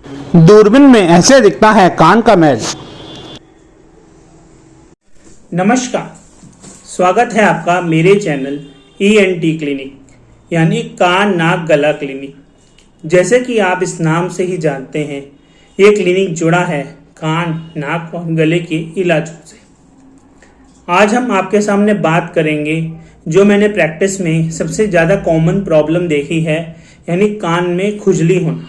दूरबीन में ऐसे दिखता है कान का मैल। नमस्कार, स्वागत है आपका मेरे चैनल ENT क्लिनिक यानी कान नाक गला क्लिनिक। जैसे कि आप इस नाम से ही जानते हैं, ये क्लिनिक जुड़ा है कान नाक और गले के इलाजों से। आज हम आपके सामने बात करेंगे जो मैंने प्रैक्टिस में सबसे ज़्यादा कॉमन प्रॉब्लम देखी है, यानी कान में खुजली होना।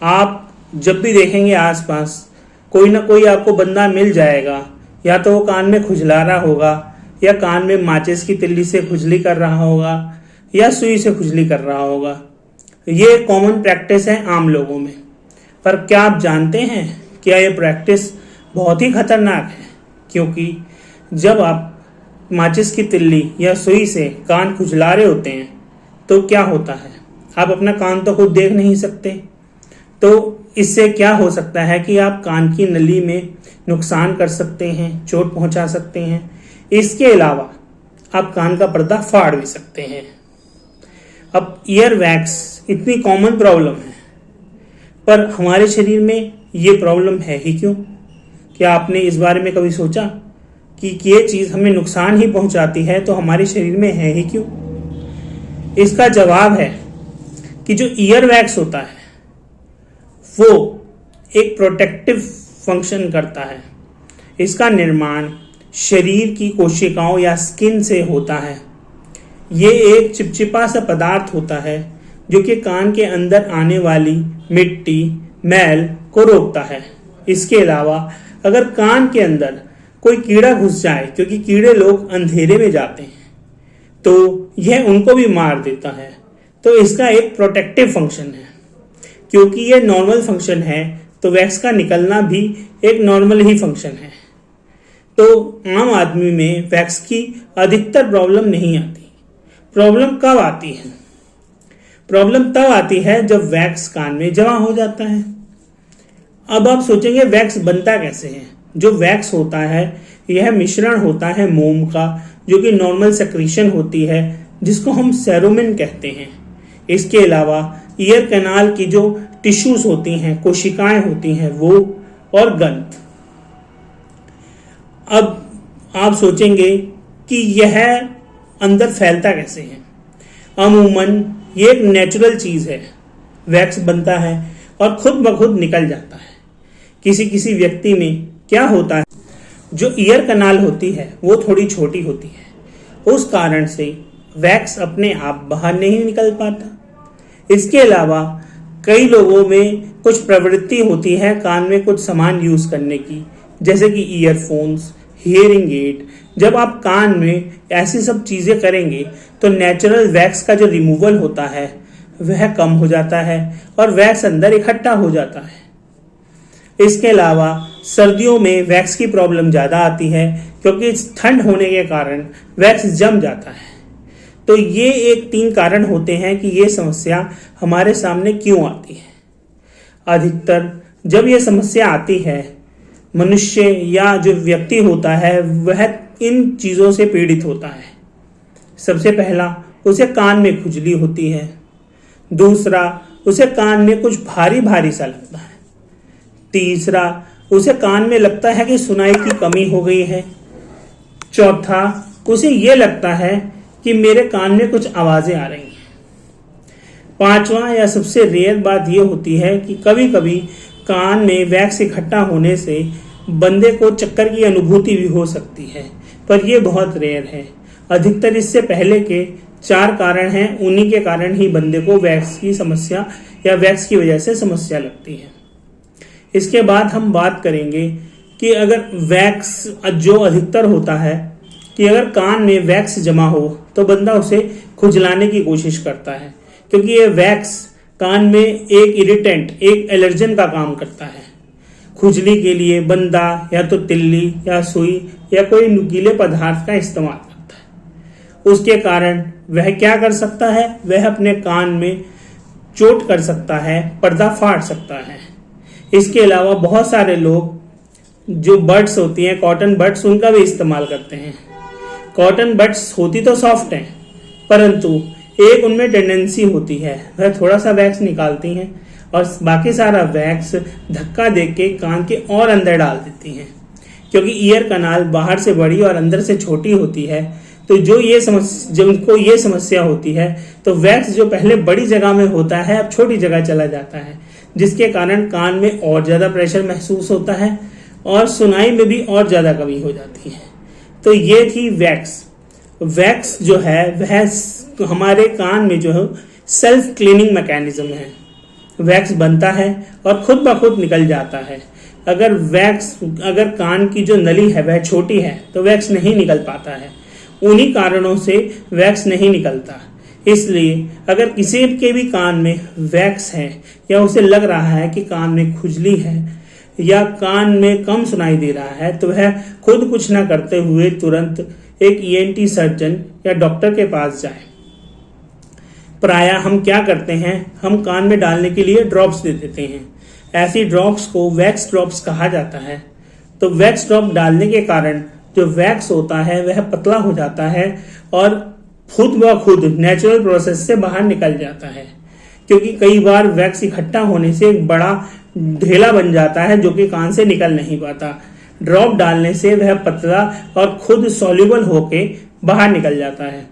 आप जब भी देखेंगे आसपास कोई ना कोई आपको बंदा मिल जाएगा, या तो वो कान में खुजला रहा होगा, या कान में माचिस की तिल्ली से खुजली कर रहा होगा, या सुई से खुजली कर रहा होगा। ये कॉमन प्रैक्टिस है आम लोगों में। पर क्या आप जानते हैं क्या ये प्रैक्टिस बहुत ही खतरनाक है? क्योंकि जब आप माचिस की तिल्ली या सुई से कान खुजला रहे होते हैं तो क्या होता है, आप अपना कान तो खुद देख नहीं सकते। तो इससे क्या हो सकता है कि आप कान की नली में नुकसान कर सकते हैं, चोट पहुंचा सकते हैं। इसके अलावा आप कान का पर्दा फाड़ भी सकते हैं। अब ईयर वैक्स इतनी कॉमन प्रॉब्लम है, पर हमारे शरीर में ये प्रॉब्लम है ही क्यों? क्या आपने इस बारे में कभी सोचा कि ये चीज़ हमें नुकसान ही पहुंचाती है तो हमारे शरीर में है ही क्यों? इसका जवाब है कि जो ईयर वैक्स होता है वो एक प्रोटेक्टिव फंक्शन करता है। इसका निर्माण शरीर की कोशिकाओं या स्किन से होता है। ये एक चिपचिपा सा पदार्थ होता है जो कि कान के अंदर आने वाली मिट्टी, मैल को रोकता है। इसके अलावा अगर कान के अंदर कोई कीड़ा घुस जाए, क्योंकि कीड़े लोग अंधेरे में जाते हैं, तो यह उनको भी मार देता है। तो इसका एक प्रोटेक्टिव फंक्शन है। क्योंकि ये नॉर्मल फंक्शन है तो वैक्स का निकलना भी एक नॉर्मल ही फंक्शन है। तो आम आदमी में वैक्स की अधिकतर प्रॉब्लम नहीं आती। प्रॉब्लम कब आती है? प्रॉब्लम तब आती है जब वैक्स कान में जमा हो जाता है। अब आप सोचेंगे वैक्स बनता कैसे है? जो वैक्स होता है यह मिश्रण होता है मोम का, जो कि नॉर्मल सेक्रीशन होती है, जिसको हम सेरोमिन कहते हैं। इसके अलावा ईयर कैनाल की जो टिश्यूज होती हैं, कोशिकाएं होती हैं, वो और गंध। अब आप सोचेंगे कि यह अंदर फैलता कैसे है? अमूमन ये एक नेचुरल चीज है। वैक्स बनता है और खुद ब खुद निकल जाता है। किसी किसी व्यक्ति में क्या होता है, जो ईयर कैनाल होती है वो थोड़ी छोटी होती है, उस कारण से वैक्स अपने आप बाहर नहीं निकल पाता। इसके अलावा कई लोगों में कुछ प्रवृत्ति होती है कान में कुछ सामान यूज करने की, जैसे कि ईयरफोन्स, हियरिंग एड। जब आप कान में ऐसी सब चीजें करेंगे तो नेचुरल वैक्स का जो रिमूवल होता है वह कम हो जाता है और वैक्स अंदर इकट्ठा हो जाता है। इसके अलावा सर्दियों में वैक्स की प्रॉब्लम ज़्यादा आती है, क्योंकि ठंड होने के कारण वैक्स जम जाता है। तो ये एक 3 कारण होते हैं कि ये समस्या हमारे सामने क्यों आती है। अधिकतर जब ये समस्या आती है, मनुष्य या जो व्यक्ति होता है वह इन चीज़ों से पीड़ित होता है। सबसे पहला, उसे कान में खुजली होती है। दूसरा, उसे कान में कुछ भारी भारी सा लगता है। तीसरा, उसे कान में लगता है कि सुनाई की कमी हो गई है। चौथा, उसे ये लगता है कि मेरे कान में कुछ आवाजें आ रही हैं। पांचवा या सबसे रेयर बात यह होती है कि कभी कभी कान में वैक्स इकट्ठा होने से बंदे को चक्कर की अनुभूति भी हो सकती है, पर यह बहुत रेयर है। अधिकतर इससे पहले के 4 कारण हैं, उन्हीं के कारण ही बंदे को वैक्स की समस्या या वैक्स की वजह से समस्या लगती है। इसके बाद हम बात करेंगे कि अगर वैक्स जो अधिकतर होता है कि अगर कान में वैक्स जमा हो तो बंदा उसे खुजलाने की कोशिश करता है, क्योंकि ये वैक्स कान में एक इरिटेंट, एक एलर्जन का काम करता है। खुजली के लिए बंदा या तो तिल्ली या सुई या कोई नुकीले पदार्थ का इस्तेमाल करता है। उसके कारण वह क्या कर सकता है, वह अपने कान में चोट कर सकता है, पर्दा फाड़ सकता है। इसके अलावा बहुत सारे लोग जो बड्स होती हैं, कॉटन बड्स, उनका भी इस्तेमाल करते हैं। कॉटन बड्स होती तो सॉफ्ट हैं, परंतु एक उनमें टेंडेंसी होती है, वह थोड़ा सा वैक्स निकालती हैं और बाकी सारा वैक्स धक्का दे के कान के और अंदर डाल देती हैं। क्योंकि ईयर कनाल बाहर से बड़ी और अंदर से छोटी होती है, तो जब उनको ये समस्या होती है तो वैक्स जो पहले बड़ी जगह में होता है अब छोटी जगह चला जाता है, जिसके कारण कान में और ज़्यादा प्रेशर महसूस होता है और सुनाई में भी और ज़्यादा कमी हो जाती है। तो ये थी वैक्स। वैक्स जो है वह हमारे कान में जो है सेल्फ क्लीनिंग मैकेनिज्म है। वैक्स बनता है और खुद ब खुद निकल जाता है। अगर कान की जो नली है वह छोटी है तो वैक्स नहीं निकल पाता है। उन्हीं कारणों से वैक्स नहीं निकलता। इसलिए अगर किसी के भी कान में वैक्स है या उसे लग रहा है कि कान में खुजली है या कान में कम सुनाई दे रहा है, तो वह खुद कुछ ना करते हुए तुरंत एक ईएनटी सर्जन या डॉक्टर के पास जाए। प्रायः हम क्या करते हैं, हम कान में डालने के लिए ड्रॉप्स दे देते हैं। ऐसी ड्रॉप्स को वैक्स ड्रॉप्स कहा जाता है। तो वैक्स ड्रॉप डालने के कारण जो वैक्स होता है वह पतला हो जाता है और खुद ब खुद नेचुरल प्रोसेस से बाहर निकल जाता है। क्योंकि कई बार वैक्स इकट्ठा होने से एक बड़ा ढेला बन जाता है जो कि कान से निकल नहीं पाता। ड्रॉप डालने से वह पतला और खुद सॉल्युबल होके बाहर निकल जाता है।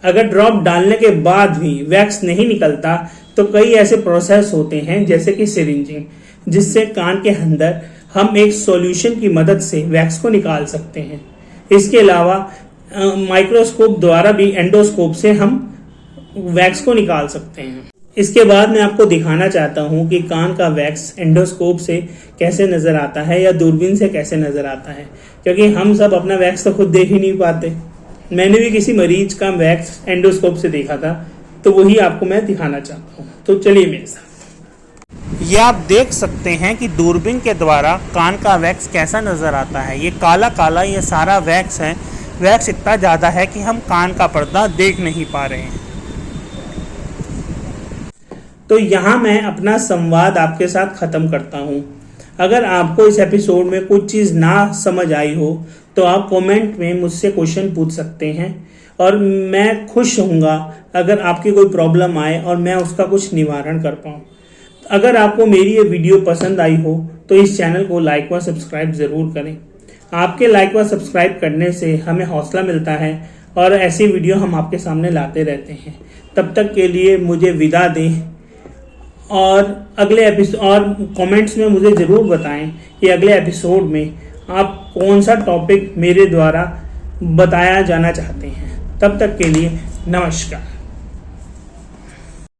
अगर ड्रॉप डालने के बाद भी वैक्स नहीं निकलता तो कई ऐसे प्रोसेस होते हैं जैसे कि सिरिंजिंग, जिससे कान के अंदर हम एक सॉल्यूशन की मदद से वैक्स को निकाल सकते हैं। इसके अलावा माइक्रोस्कोप द्वारा भी एंडोस्कोप से हम वैक्स को निकाल सकते हैं। इसके बाद मैं आपको दिखाना चाहता हूं कि कान का वैक्स एंडोस्कोप से कैसे नजर आता है या दूरबीन से कैसे नजर आता है, क्योंकि हम सब अपना वैक्स तो खुद देख ही नहीं पाते। मैंने भी किसी मरीज का वैक्स एंडोस्कोप से देखा था, तो वही आपको मैं दिखाना चाहता हूँ। तो चलिए मेरे साथ। ये आप देख सकते हैं कि दूरबीन के द्वारा कान का वैक्स कैसा नज़र आता है। ये काला काला ये सारा वैक्स है। वैक्स इतना ज़्यादा है कि हम कान का पर्दा देख नहीं पा रहे हैं। तो यहाँ मैं अपना संवाद आपके साथ ख़त्म करता हूँ। अगर आपको इस एपिसोड में कुछ चीज़ ना समझ आई हो तो आप कमेंट में मुझसे क्वेश्चन पूछ सकते हैं और मैं खुश होऊंगा अगर आपकी कोई प्रॉब्लम आए और मैं उसका कुछ निवारण कर पाऊँ। अगर आपको मेरी ये वीडियो पसंद आई हो तो इस चैनल को लाइक व सब्सक्राइब ज़रूर करें। आपके लाइक व सब्सक्राइब करने से हमें हौसला मिलता है और ऐसी वीडियो हम आपके सामने लाते रहते हैं। तब तक के लिए मुझे विदा दें और अगले एपिसोड और कमेंट्स में मुझे ज़रूर बताएं कि अगले एपिसोड में आप कौन सा टॉपिक मेरे द्वारा बताया जाना चाहते हैं। तब तक के लिए नमस्कार।